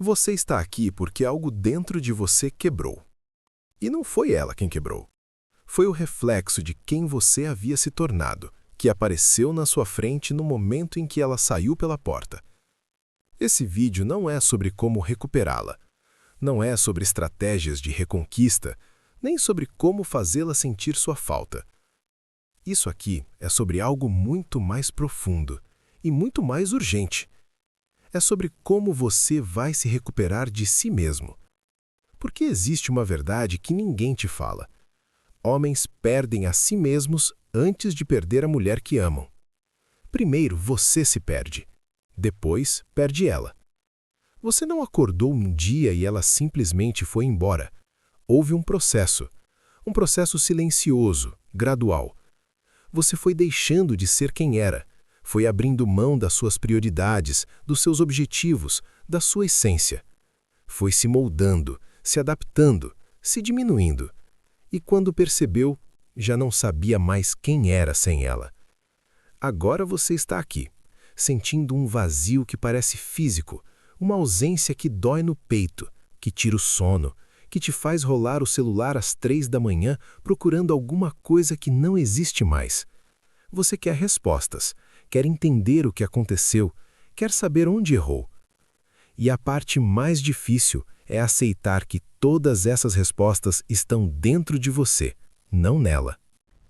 Você está aqui porque algo dentro de você quebrou. E não foi ela quem quebrou. Foi o reflexo de quem você havia se tornado, que apareceu na sua frente no momento em que ela saiu pela porta. Esse vídeo não é sobre como recuperá-la. Não é sobre estratégias de reconquista, nem sobre como fazê-la sentir sua falta. Isso aqui é sobre algo muito mais profundo e muito mais urgente. É sobre como você vai se recuperar de si mesmo. Porque existe uma verdade que ninguém te fala. Homens perdem a si mesmos antes de perder a mulher que amam. Primeiro você se perde. Depois perde ela. Você não acordou um dia e ela simplesmente foi embora. Houve um processo silencioso, gradual. Você foi deixando de ser quem era, foi abrindo mão das suas prioridades, dos seus objetivos, da sua essência. Foi se moldando, se adaptando, se diminuindo. E quando percebeu, já não sabia mais quem era sem ela. Agora você está aqui, sentindo um vazio que parece físico, uma ausência que dói no peito, que tira o sono, que te faz rolar o celular às 3 da manhã procurando alguma coisa que não existe mais. Você quer respostas, quer entender o que aconteceu, quer saber onde errou. E a parte mais difícil é aceitar que todas essas respostas estão dentro de você, não nela.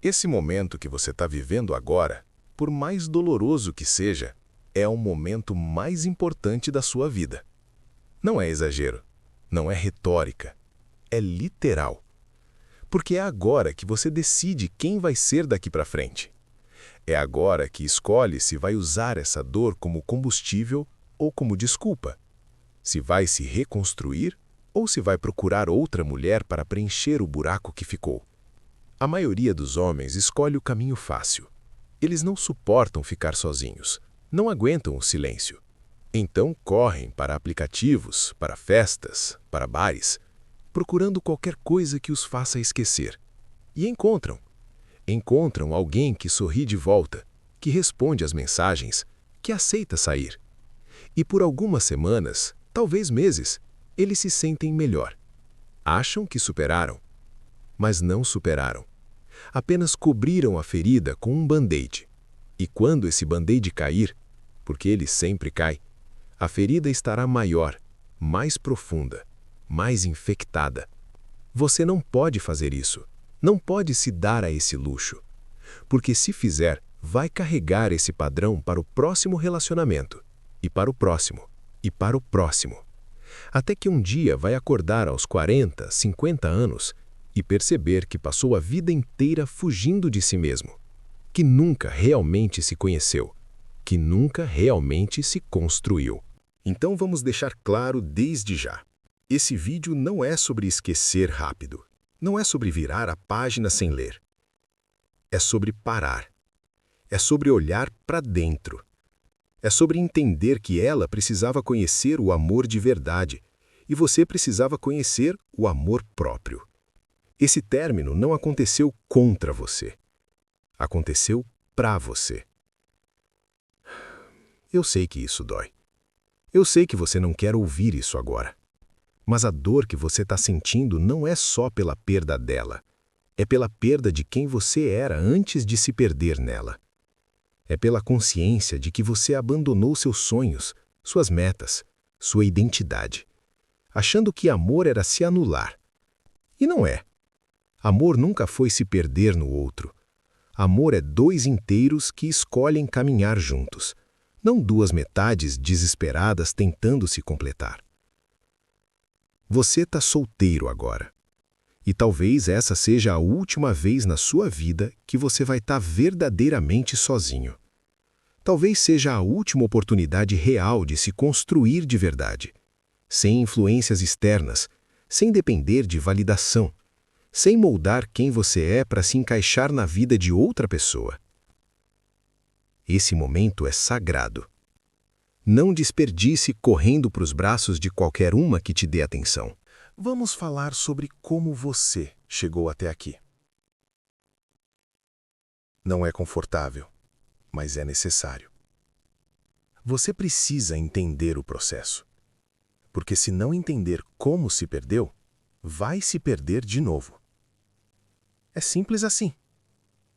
Esse momento que você está vivendo agora, por mais doloroso que seja, é o momento mais importante da sua vida. Não é exagero, não é retórica, é literal. Porque é agora que você decide quem vai ser daqui para frente. É agora que escolhe se vai usar essa dor como combustível ou como desculpa. Se vai se reconstruir ou se vai procurar outra mulher para preencher o buraco que ficou. A maioria dos homens escolhe o caminho fácil. Eles não suportam ficar sozinhos, não aguentam o silêncio. Então correm para aplicativos, para festas, para bares, procurando qualquer coisa que os faça esquecer. E encontram. Encontram alguém que sorri de volta, que responde às mensagens, que aceita sair. E por algumas semanas, talvez meses, eles se sentem melhor. Acham que superaram, mas não superaram. Apenas cobriram a ferida com um band-aid. E quando esse band-aid cair, porque ele sempre cai, a ferida estará maior, mais profunda, mais infectada. Você não pode fazer isso. Não pode se dar a esse luxo. Porque se fizer, vai carregar esse padrão para o próximo relacionamento, e para o próximo, e para o próximo. Até que um dia vai acordar aos 40, 50 anos e perceber que passou a vida inteira fugindo de si mesmo, que nunca realmente se conheceu, que nunca realmente se construiu. Então vamos deixar claro desde já. Esse vídeo não é sobre esquecer rápido. Não é sobre virar a página sem ler. É sobre parar. É sobre olhar para dentro. É sobre entender que ela precisava conhecer o amor de verdade e você precisava conhecer o amor próprio. Esse término não aconteceu contra você. Aconteceu para você. Eu sei que isso dói. Eu sei que você não quer ouvir isso agora. Mas a dor que você está sentindo não é só pela perda dela. É pela perda de quem você era antes de se perder nela. É pela consciência de que você abandonou seus sonhos, suas metas, sua identidade, achando que amor era se anular. E não é. Amor nunca foi se perder no outro. Amor é dois inteiros que escolhem caminhar juntos, não duas metades desesperadas tentando se completar. Você está solteiro agora. E talvez essa seja a última vez na sua vida que você vai estar verdadeiramente sozinho. Talvez seja a última oportunidade real de se construir de verdade, sem influências externas, sem depender de validação, sem moldar quem você é para se encaixar na vida de outra pessoa. Esse momento é sagrado. Não desperdice correndo para os braços de qualquer uma que te dê atenção. Vamos falar sobre como você chegou até aqui. Não é confortável, mas é necessário. Você precisa entender o processo. Porque se não entender como se perdeu, vai se perder de novo. É simples assim.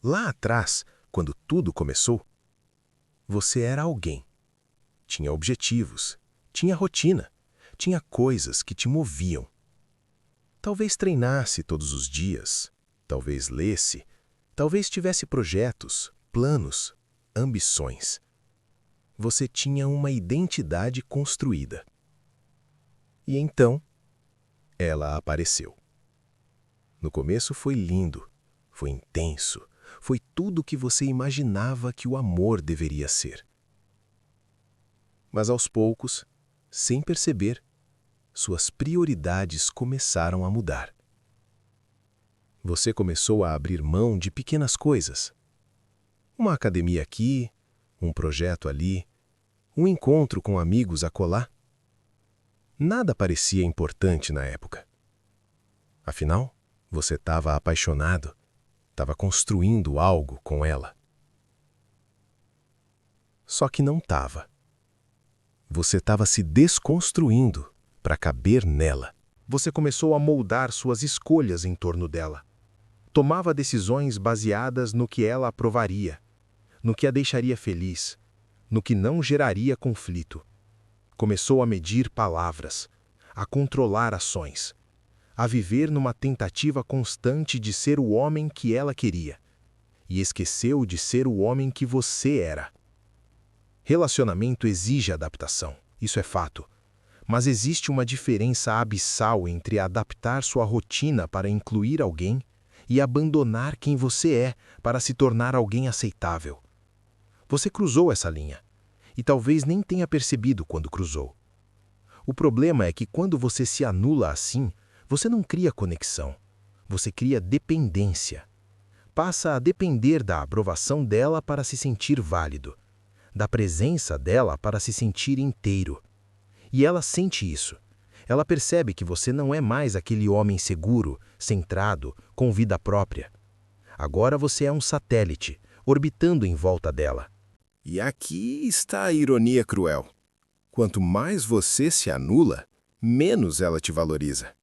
Lá atrás, quando tudo começou, você era alguém. Tinha objetivos, tinha rotina, tinha coisas que te moviam. Talvez treinasse todos os dias, talvez lesse, talvez tivesse projetos, planos, ambições. Você tinha uma identidade construída. E então, ela apareceu. No começo foi lindo, foi intenso, foi tudo o que você imaginava que o amor deveria ser. Mas aos poucos, sem perceber, suas prioridades começaram a mudar. Você começou a abrir mão de pequenas coisas. Uma academia aqui, um projeto ali, um encontro com amigos acolá. Nada parecia importante na época. Afinal, você estava apaixonado, estava construindo algo com ela. Só que não estava. Você estava se desconstruindo para caber nela. Você começou a moldar suas escolhas em torno dela. Tomava decisões baseadas no que ela aprovaria, no que a deixaria feliz, no que não geraria conflito. Começou a medir palavras, a controlar ações, a viver numa tentativa constante de ser o homem que ela queria, e esqueceu de ser o homem que você era. Relacionamento exige adaptação, isso é fato. Mas existe uma diferença abissal entre adaptar sua rotina para incluir alguém e abandonar quem você é para se tornar alguém aceitável. Você cruzou essa linha, e talvez nem tenha percebido quando cruzou. O problema é que quando você se anula assim, você não cria conexão, você cria dependência. Passa a depender da aprovação dela para se sentir válido, da presença dela para se sentir inteiro. E ela sente isso. Ela percebe que você não é mais aquele homem seguro, centrado, com vida própria. Agora você é um satélite, orbitando em volta dela. E aqui está a ironia cruel. Quanto mais você se anula, menos ela te valoriza.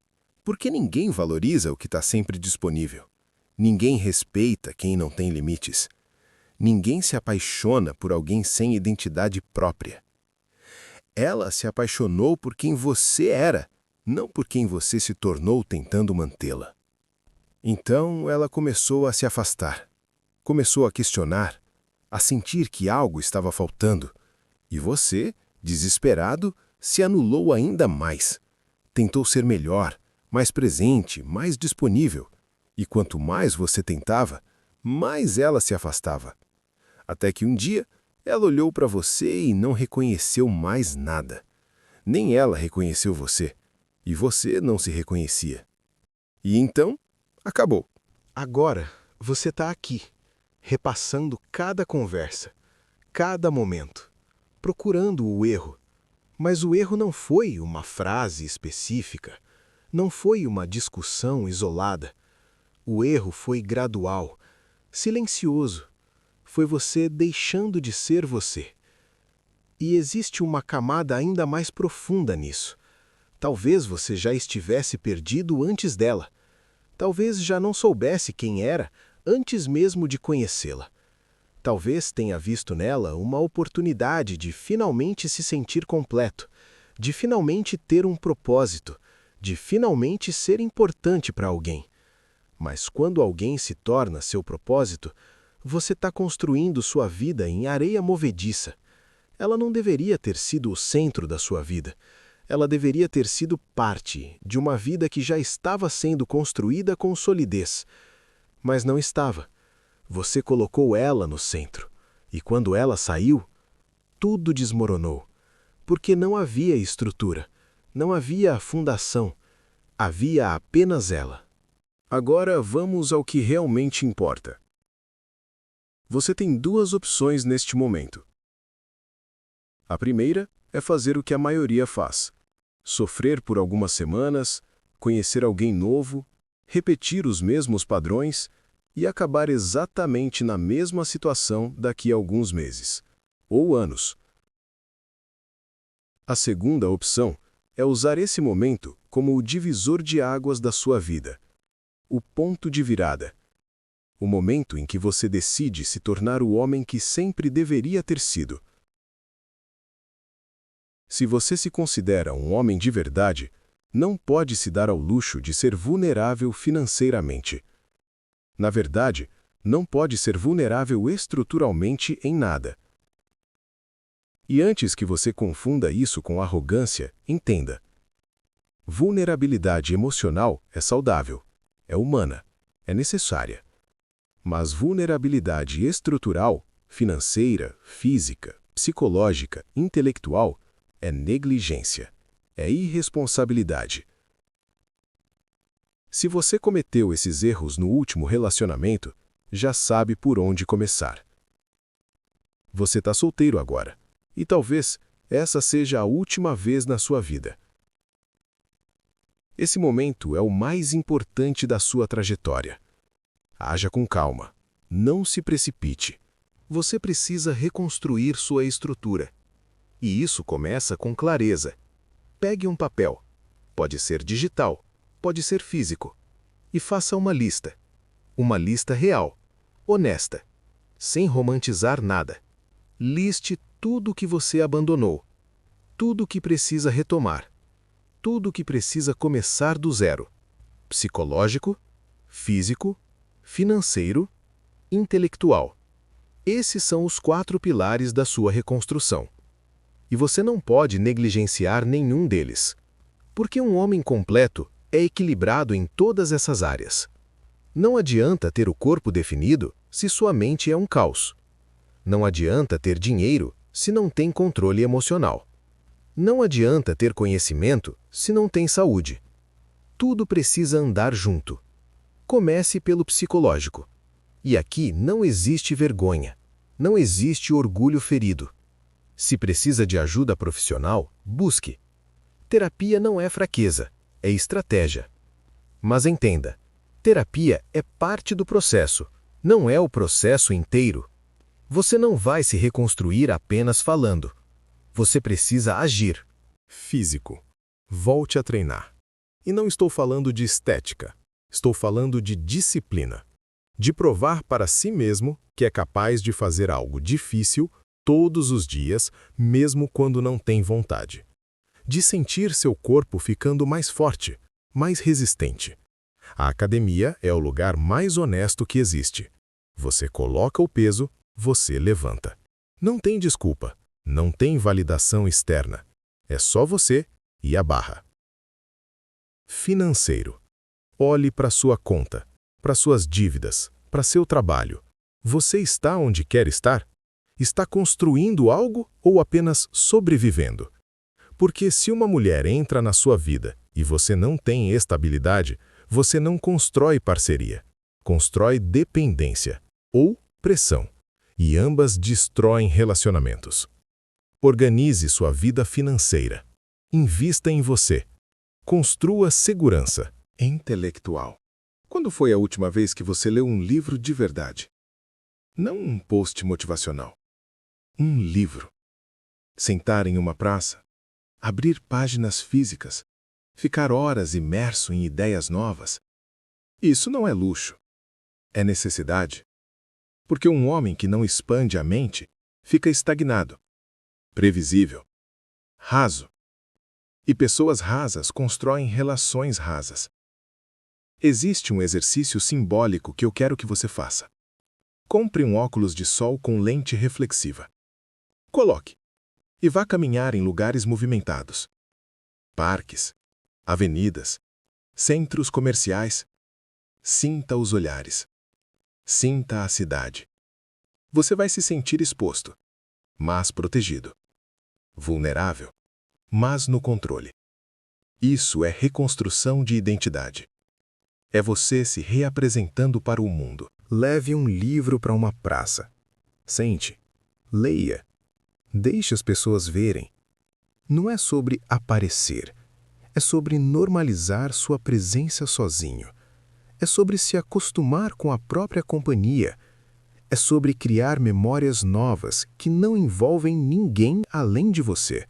Porque ninguém valoriza o que está sempre disponível. Ninguém respeita quem não tem limites. Ninguém se apaixona por alguém sem identidade própria. Ela se apaixonou por quem você era, não por quem você se tornou tentando mantê-la. Então ela começou a se afastar. Começou a questionar, a sentir que algo estava faltando. E você, desesperado, se anulou ainda mais. Tentou ser melhor, mais presente, mais disponível. E quanto mais você tentava, mais ela se afastava. Até que um dia, ela olhou para você e não reconheceu mais nada. Nem ela reconheceu você, e você não se reconhecia. E então, acabou. Agora, você está aqui, repassando cada conversa, cada momento, procurando o erro. Mas o erro não foi uma frase específica, não foi uma discussão isolada. O erro foi gradual, silencioso. Foi você deixando de ser você. E existe uma camada ainda mais profunda nisso. Talvez você já estivesse perdido antes dela. Talvez já não soubesse quem era antes mesmo de conhecê-la. Talvez tenha visto nela uma oportunidade de finalmente se sentir completo, de finalmente ter um propósito, de finalmente ser importante para alguém. Mas quando alguém se torna seu propósito, você está construindo sua vida em areia movediça. Ela não deveria ter sido o centro da sua vida. Ela deveria ter sido parte de uma vida que já estava sendo construída com solidez. Mas não estava. Você colocou ela no centro. E quando ela saiu, tudo desmoronou. Porque não havia estrutura, não havia fundação. Havia apenas ela. Agora vamos ao que realmente importa. Você tem duas opções neste momento. A primeira é fazer o que a maioria faz: sofrer por algumas semanas, conhecer alguém novo, repetir os mesmos padrões e acabar exatamente na mesma situação daqui a alguns meses ou anos. A segunda opção é usar esse momento como o divisor de águas da sua vida. O ponto de virada. O momento em que você decide se tornar o homem que sempre deveria ter sido. Se você se considera um homem de verdade, não pode se dar ao luxo de ser vulnerável financeiramente. Na verdade, não pode ser vulnerável estruturalmente em nada. E antes que você confunda isso com arrogância, entenda. Vulnerabilidade emocional é saudável, é humana, é necessária. Mas vulnerabilidade estrutural, financeira, física, psicológica, intelectual, é negligência, é irresponsabilidade. Se você cometeu esses erros no último relacionamento, já sabe por onde começar. Você está solteiro agora, e talvez essa seja a última vez na sua vida. Esse momento é o mais importante da sua trajetória. Haja com calma, não se precipite. Você precisa reconstruir sua estrutura. E isso começa com clareza. Pegue um papel. Pode ser digital, pode ser físico. E faça uma lista. Uma lista real, honesta, sem romantizar nada. Liste tudo o que você abandonou, tudo o que precisa retomar, tudo o que precisa começar do zero. Psicológico, físico, financeiro, intelectual. Esses são os 4 pilares da sua reconstrução. E você não pode negligenciar nenhum deles. Porque um homem completo é equilibrado em todas essas áreas. Não adianta ter o corpo definido se sua mente é um caos. Não adianta ter dinheiro se não tem controle emocional. Não adianta ter conhecimento se não tem saúde. Tudo precisa andar junto. Comece pelo psicológico. E aqui não existe vergonha. Não existe orgulho ferido. Se precisa de ajuda profissional, busque. Terapia não é fraqueza, é estratégia. Mas entenda, terapia é parte do processo, não é o processo inteiro. Você não vai se reconstruir apenas falando. Você precisa agir. Físico. Volte a treinar. E não estou falando de estética. Estou falando de disciplina. De provar para si mesmo que é capaz de fazer algo difícil todos os dias, mesmo quando não tem vontade. De sentir seu corpo ficando mais forte, mais resistente. A academia é o lugar mais honesto que existe. Você coloca o peso, você levanta. Não tem desculpa, não tem validação externa. É só você e a barra. Financeiro. Olhe para sua conta, para suas dívidas, para seu trabalho. Você está onde quer estar? Está construindo algo ou apenas sobrevivendo? Porque se uma mulher entra na sua vida e você não tem estabilidade, você não constrói parceria. Constrói dependência ou pressão. E ambas destroem relacionamentos. Organize sua vida financeira. Invista em você. Construa segurança intelectual. Quando foi a última vez que você leu um livro de verdade? Não um post motivacional. Um livro. Sentar em uma praça. Abrir páginas físicas. Ficar horas imerso em ideias novas. Isso não é luxo. É necessidade. Porque um homem que não expande a mente fica estagnado, previsível, raso. E pessoas rasas constroem relações rasas. Existe um exercício simbólico que eu quero que você faça. Compre um óculos de sol com lente reflexiva. Coloque. E vá caminhar em lugares movimentados. Parques, avenidas, centros comerciais. Sinta os olhares. Sinta a cidade. Você vai se sentir exposto, mas protegido. Vulnerável, mas no controle. Isso é reconstrução de identidade. É você se reapresentando para o mundo. Leve um livro para uma praça. Sente. Leia. Deixe as pessoas verem. Não é sobre aparecer. É sobre normalizar sua presença sozinho. É sobre se acostumar com a própria companhia. É sobre criar memórias novas que não envolvem ninguém além de você.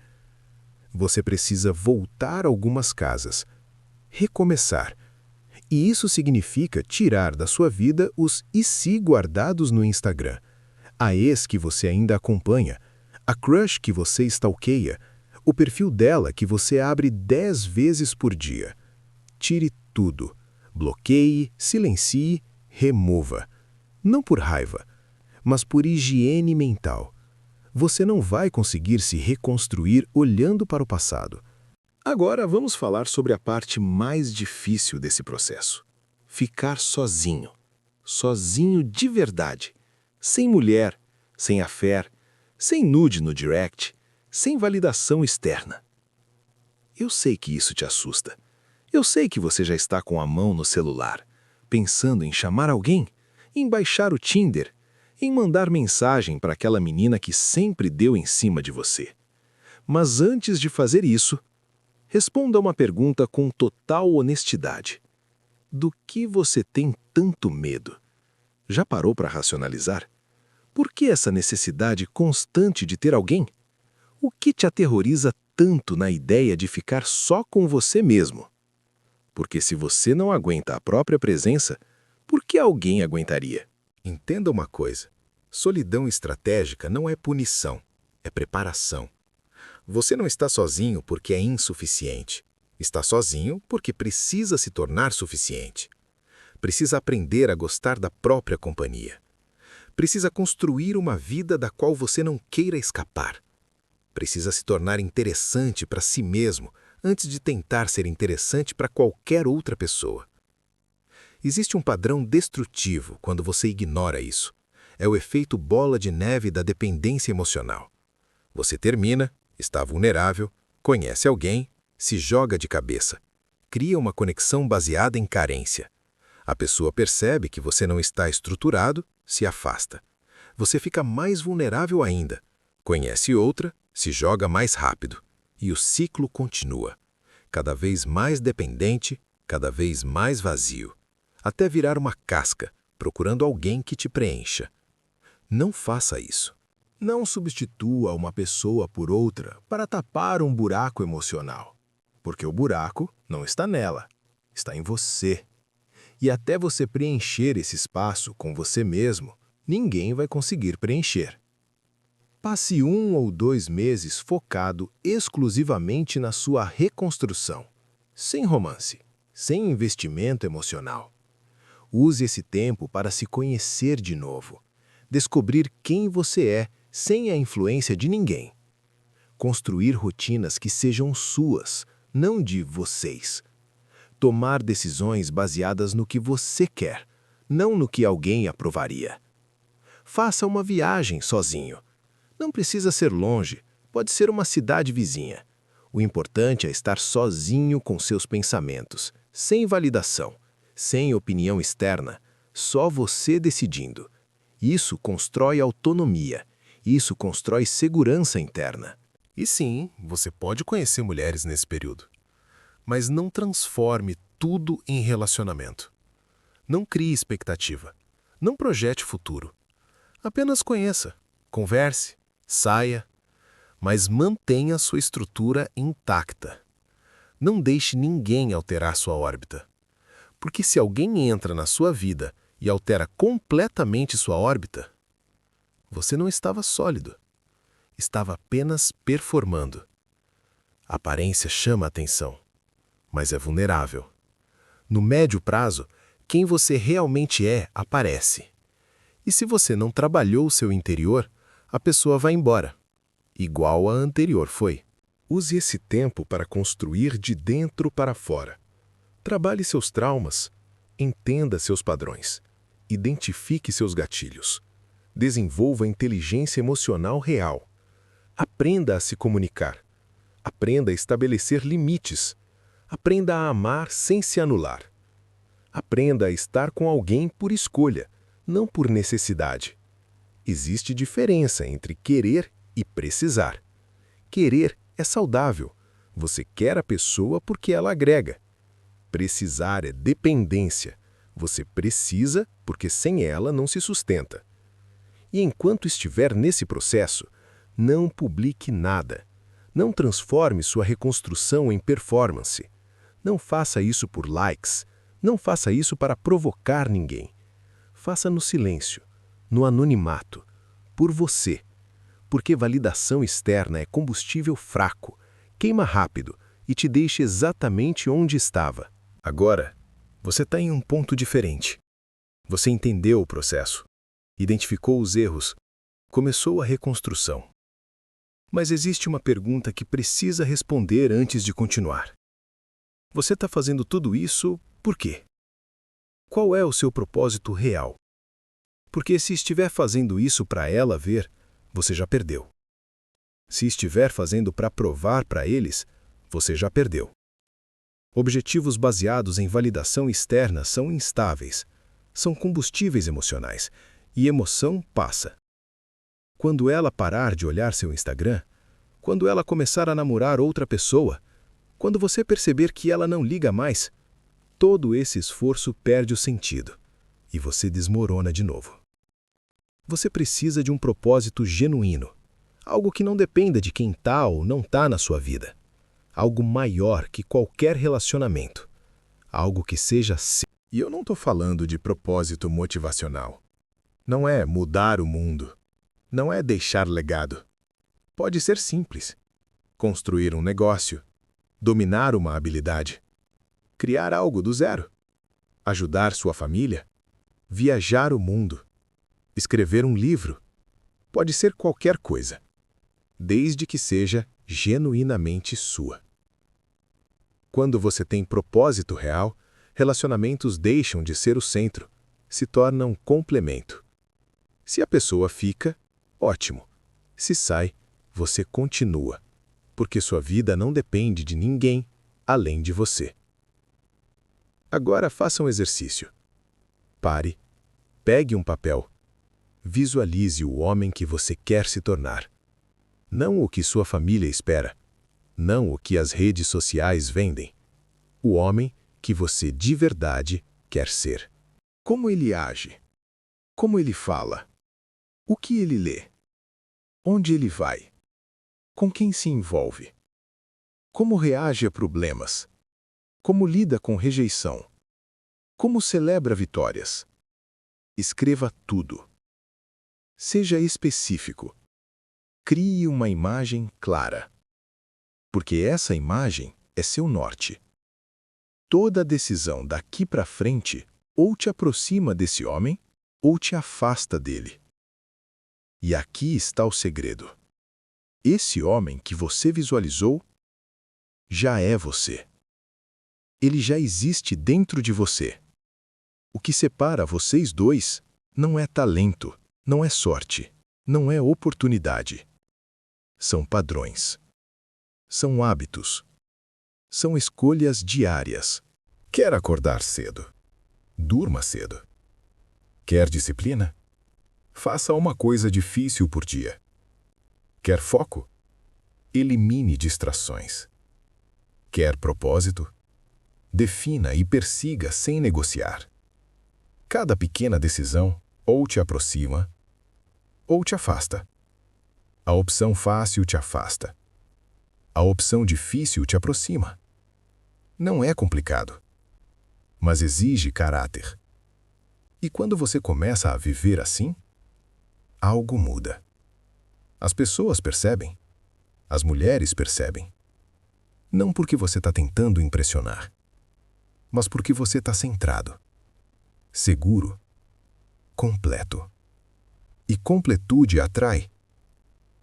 Você precisa voltar algumas casas, recomeçar. E isso significa tirar da sua vida os "e se" guardados no Instagram, a ex que você ainda acompanha, a crush que você stalkeia, o perfil dela que você abre 10 vezes por dia. Tire tudo. Bloqueie, silencie, remova. Não por raiva, mas por higiene mental. Você não vai conseguir se reconstruir olhando para o passado. Agora vamos falar sobre a parte mais difícil desse processo. Ficar sozinho. Sozinho de verdade. Sem mulher, sem affair, sem nude no direct, sem validação externa. Eu sei que isso te assusta. Eu sei que você já está com a mão no celular, pensando em chamar alguém, em baixar o Tinder, em mandar mensagem para aquela menina que sempre deu em cima de você. Mas antes de fazer isso, responda uma pergunta com total honestidade. Do que você tem tanto medo? Já parou para racionalizar? Por que essa necessidade constante de ter alguém? O que te aterroriza tanto na ideia de ficar só com você mesmo? Porque se você não aguenta a própria presença, por que alguém aguentaria? Entenda uma coisa: solidão estratégica não é punição, é preparação. Você não está sozinho porque é insuficiente. Está sozinho porque precisa se tornar suficiente. Precisa aprender a gostar da própria companhia. Precisa construir uma vida da qual você não queira escapar. Precisa se tornar interessante para si mesmo antes de tentar ser interessante para qualquer outra pessoa. Existe um padrão destrutivo quando você ignora isso. É o efeito bola de neve da dependência emocional. Você termina, está vulnerável, conhece alguém, se joga de cabeça. Cria uma conexão baseada em carência. A pessoa percebe que você não está estruturado, se afasta. Você fica mais vulnerável ainda. Conhece outra, se joga mais rápido. E o ciclo continua. Cada vez mais dependente, cada vez mais vazio. Até virar uma casca, procurando alguém que te preencha. Não faça isso. Não substitua uma pessoa por outra para tapar um buraco emocional. Porque o buraco não está nela, está em você. E até você preencher esse espaço com você mesmo, ninguém vai conseguir preencher. Passe 1 ou 2 meses focado exclusivamente na sua reconstrução, sem romance, sem investimento emocional. Use esse tempo para se conhecer de novo, descobrir quem você é sem a influência de ninguém. Construir rotinas que sejam suas, não de vocês. Tomar decisões baseadas no que você quer, não no que alguém aprovaria. Faça uma viagem sozinho. Não precisa ser longe, pode ser uma cidade vizinha. O importante é estar sozinho com seus pensamentos, sem validação, sem opinião externa, só você decidindo. Isso constrói autonomia, isso constrói segurança interna. E sim, você pode conhecer mulheres nesse período. Mas não transforme tudo em relacionamento. Não crie expectativa. Não projete futuro. Apenas conheça, converse, saia, mas mantenha sua estrutura intacta. Não deixe ninguém alterar sua órbita. Porque se alguém entra na sua vida e altera completamente sua órbita, você não estava sólido. Estava apenas performando. A aparência chama a atenção, mas é vulnerável. No médio prazo, quem você realmente é aparece. E se você não trabalhou o seu interior, a pessoa vai embora, igual a anterior foi. Use esse tempo para construir de dentro para fora. Trabalhe seus traumas, entenda seus padrões, identifique seus gatilhos. Desenvolva inteligência emocional real. Aprenda a se comunicar. Aprenda a estabelecer limites. Aprenda a amar sem se anular. Aprenda a estar com alguém por escolha, não por necessidade. Existe diferença entre querer e precisar. Querer é saudável. Você quer a pessoa porque ela agrega. Precisar é dependência. Você precisa porque sem ela não se sustenta. E enquanto estiver nesse processo, não publique nada. Não transforme sua reconstrução em performance. Não faça isso por likes. Não faça isso para provocar ninguém. Faça no silêncio, no anonimato, por você. Porque validação externa é combustível fraco, queima rápido e te deixa exatamente onde estava. Agora, você está em um ponto diferente. Você entendeu o processo, identificou os erros, começou a reconstrução. Mas existe uma pergunta que precisa responder antes de continuar. Você está fazendo tudo isso por quê? Qual é o seu propósito real? Porque se estiver fazendo isso para ela ver, você já perdeu. Se estiver fazendo para provar para eles, você já perdeu. Objetivos baseados em validação externa são instáveis, são combustíveis emocionais, e emoção passa. Quando ela parar de olhar seu Instagram, quando ela começar a namorar outra pessoa, quando você perceber que ela não liga mais, todo esse esforço perde o sentido e você desmorona de novo. Você precisa de um propósito genuíno, algo que não dependa de quem está ou não está na sua vida, algo maior que qualquer relacionamento, algo que seja seu. E eu não estou falando de propósito motivacional. Não é mudar o mundo. Não é deixar legado. Pode ser simples. Construir um negócio. Dominar uma habilidade. Criar algo do zero. Ajudar sua família. Viajar o mundo. Escrever um livro. Pode ser qualquer coisa. Desde que seja genuinamente sua. Quando você tem propósito real, relacionamentos deixam de ser o centro, se tornam complemento. Se a pessoa fica, ótimo. Se sai, você continua, porque sua vida não depende de ninguém além de você. Agora faça um exercício. Pare, pegue um papel, visualize o homem que você quer se tornar. Não o que sua família espera, não o que as redes sociais vendem. O homem que você de verdade quer ser. Como ele age? Como ele fala? O que ele lê? Onde ele vai? Com quem se envolve? Como reage a problemas? Como lida com rejeição? Como celebra vitórias? Escreva tudo. Seja específico. Crie uma imagem clara. Porque essa imagem é seu norte. Toda decisão daqui para frente ou te aproxima desse homem ou te afasta dele. E aqui está o segredo. Esse homem que você visualizou já é você. Ele já existe dentro de você. O que separa vocês dois não é talento, não é sorte, não é oportunidade. São padrões. São hábitos. São escolhas diárias. Quer acordar cedo? Durma cedo. Quer disciplina? Faça uma coisa difícil por dia. Quer foco? Elimine distrações. Quer propósito? Defina e persiga sem negociar. Cada pequena decisão ou te aproxima ou te afasta. A opção fácil te afasta. A opção difícil te aproxima. Não é complicado, mas exige caráter. E quando você começa a viver assim, algo muda. As pessoas percebem. As mulheres percebem. Não porque você está tentando impressionar, mas porque você está centrado, seguro, completo. E completude atrai.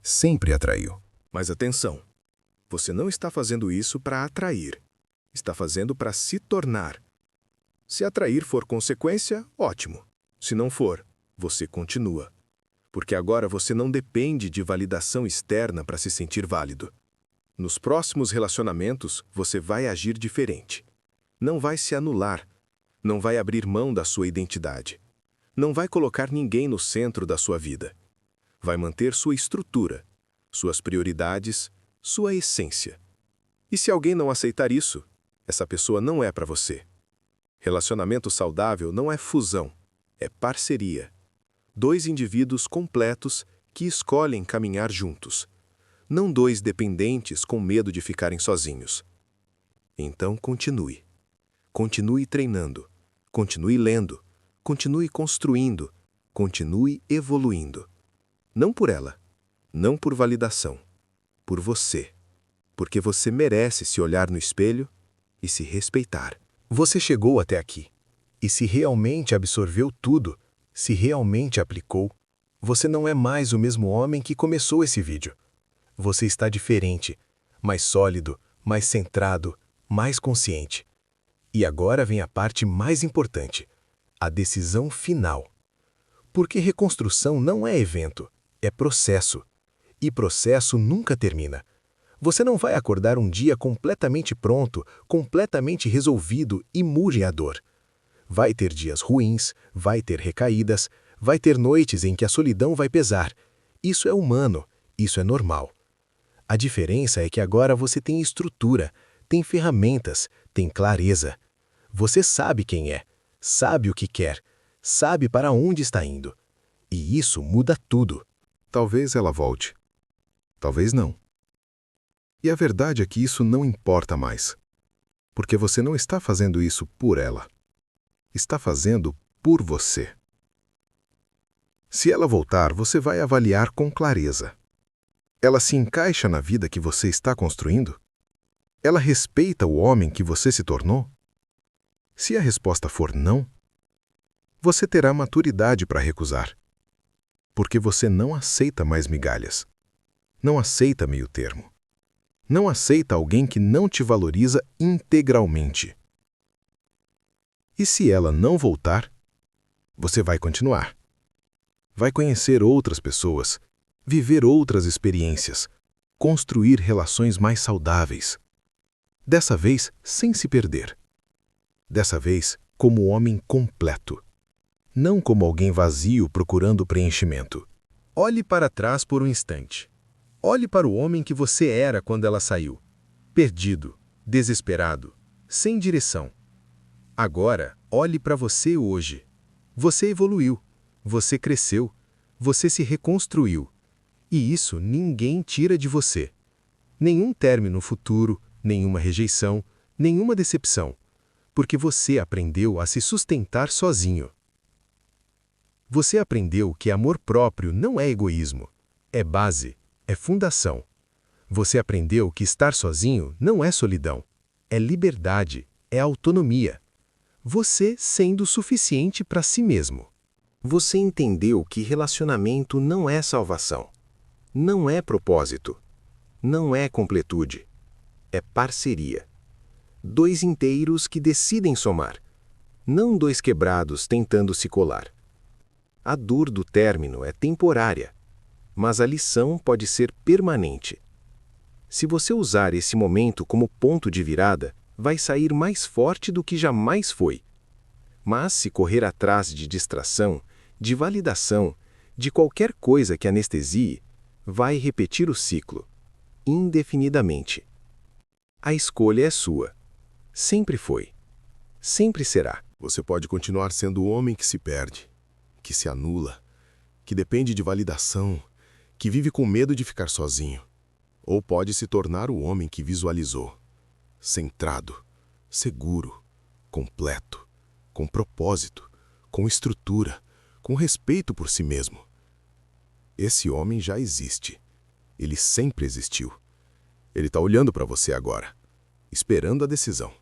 Sempre atraiu. Mas atenção, você não está fazendo isso para atrair. Está fazendo para se tornar. Se atrair for consequência, ótimo. Se não for, você continua. Porque agora você não depende de validação externa para se sentir válido. Nos próximos relacionamentos, você vai agir diferente. Não vai se anular. Não vai abrir mão da sua identidade. Não vai colocar ninguém no centro da sua vida. Vai manter sua estrutura, suas prioridades, sua essência. E se alguém não aceitar isso, essa pessoa não é para você. Relacionamento saudável não é fusão, é parceria. Dois indivíduos completos que escolhem caminhar juntos. não dois dependentes com medo de ficarem sozinhos. Então continue. Continue treinando. Continue lendo. Continue construindo. Continue evoluindo. Não por ela. Não por validação. Por você. Porque você merece se olhar no espelho e se respeitar. Você chegou até aqui. E se realmente absorveu tudo, se realmente aplicou, você não é mais o mesmo homem que começou esse vídeo. Você está diferente, mais sólido, mais centrado, mais consciente. E agora vem a parte mais importante, a decisão final. Porque reconstrução não é evento, é processo. E processo nunca termina. Você não vai acordar um dia completamente pronto, completamente resolvido, imune à dor. Vai ter dias ruins, vai ter recaídas, vai ter noites em que a solidão vai pesar. Isso é humano, isso é normal. A diferença é que agora você tem estrutura, tem ferramentas, tem clareza. Você sabe quem é, sabe o que quer, sabe para onde está indo. E isso muda tudo. Talvez ela volte. Talvez não. E a verdade é que isso não importa mais. Porque você não está fazendo isso por ela. Está fazendo por você. Se ela voltar, você vai avaliar com clareza. Ela se encaixa na vida que você está construindo? Ela respeita o homem que você se tornou? Se a resposta for não, você terá maturidade para recusar. Porque você não aceita mais migalhas. Não aceita meio termo. Não aceita alguém que não te valoriza integralmente. E se ela não voltar, você vai continuar. Vai conhecer outras pessoas, viver outras experiências, construir relações mais saudáveis. Dessa vez, sem se perder. Dessa vez, como homem completo. Não como alguém vazio procurando preenchimento. Olhe para trás por um instante. Olhe para o homem que você era quando ela saiu. Perdido, desesperado, sem direção. Agora, olhe para você hoje. Você evoluiu, você cresceu, você se reconstruiu. E isso ninguém tira de você. Nenhum término futuro, nenhuma rejeição, nenhuma decepção. Porque você aprendeu a se sustentar sozinho. Você aprendeu que amor próprio não é egoísmo, é base, é fundação. Você aprendeu que estar sozinho não é solidão, é liberdade, é autonomia. Você sendo suficiente para si mesmo. Você entendeu que relacionamento não é salvação, não é propósito, não é completude, é parceria. Dois inteiros que decidem somar, não dois quebrados tentando se colar. A dor do término é temporária, mas a lição pode ser permanente. Se você usar esse momento como ponto de virada, vai sair mais forte do que jamais foi. Mas se correr atrás de distração, de validação, de qualquer coisa que anestesie, vai repetir o ciclo, indefinidamente. A escolha é sua. Sempre foi. Sempre será. Você pode continuar sendo o homem que se perde, que se anula, que depende de validação, que vive com medo de ficar sozinho. Ou pode se tornar o homem que visualizou, centrado, seguro, completo, com propósito, com estrutura, com respeito por si mesmo. Esse homem já existe. Ele sempre existiu. Ele está olhando para você agora, esperando a decisão.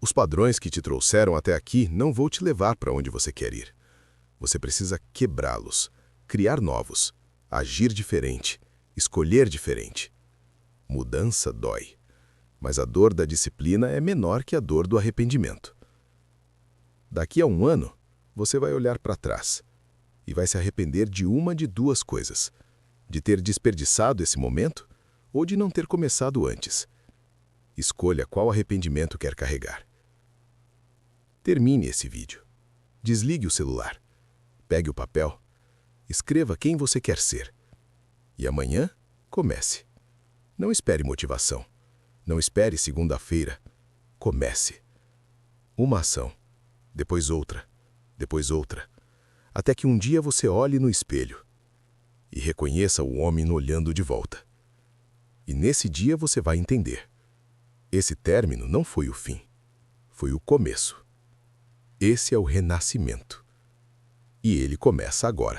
Os padrões que te trouxeram até aqui não vão te levar para onde você quer ir. Você precisa quebrá-los, criar novos, agir diferente, escolher diferente. Mudança dói, mas a dor da disciplina é menor que a dor do arrependimento. Daqui a um ano, você vai olhar para trás e vai se arrepender de uma de duas coisas: de ter desperdiçado esse momento ou de não ter começado antes. Escolha qual arrependimento quer carregar. Termine esse vídeo. Desligue o celular. Pegue o papel. Escreva quem você quer ser. E amanhã, comece. Não espere motivação. Não espere segunda-feira. Comece. Uma ação, depois outra, até que um dia você olhe no espelho e reconheça o homem olhando de volta. E nesse dia você vai entender. Esse término não foi o fim, foi o começo. Esse é o renascimento. E ele começa agora.